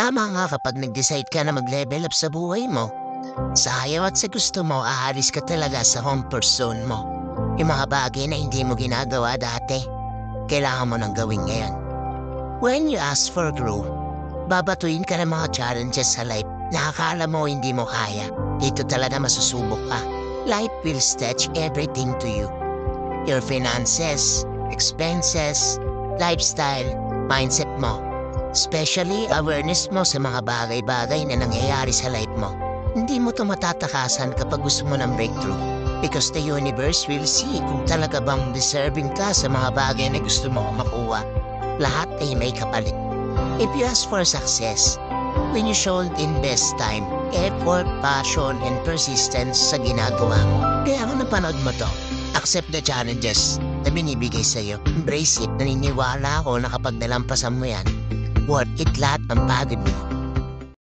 Tama nga kapag nag-decide ka na mag-level up sa buhay mo. Sa ayaw at sa gusto mo, aalis ka talaga sa comfort zone mo. Yung mga bagay na hindi mo ginagawa dati, kailangan mo nang gawin ngayon. When you ask for growth, babatuin ka ng mga challenges sa life na akala mo hindi mo kaya. Dito talaga masusubok ka. Life will stretch everything to you. Your finances, expenses, lifestyle, mindset mo. Especially awareness mo sa mga bagay-bagay na nangyayari sa life mo. Hindi mo ito matatakasan kapag gusto mo ng breakthrough. Because the universe will see kung talaga bang deserving ka sa mga bagay na gusto mo makuha. Lahat ay may kapalit. If you ask for success, when you should invest time, effort, passion, and persistence sa ginagawa mo. Kaya kung napanood mo to, accept the challenges na binibigay sa'yo. Embrace it. Naniniwala ako na kapag nalampasan mo yan, worth it lahat ng pagod mo.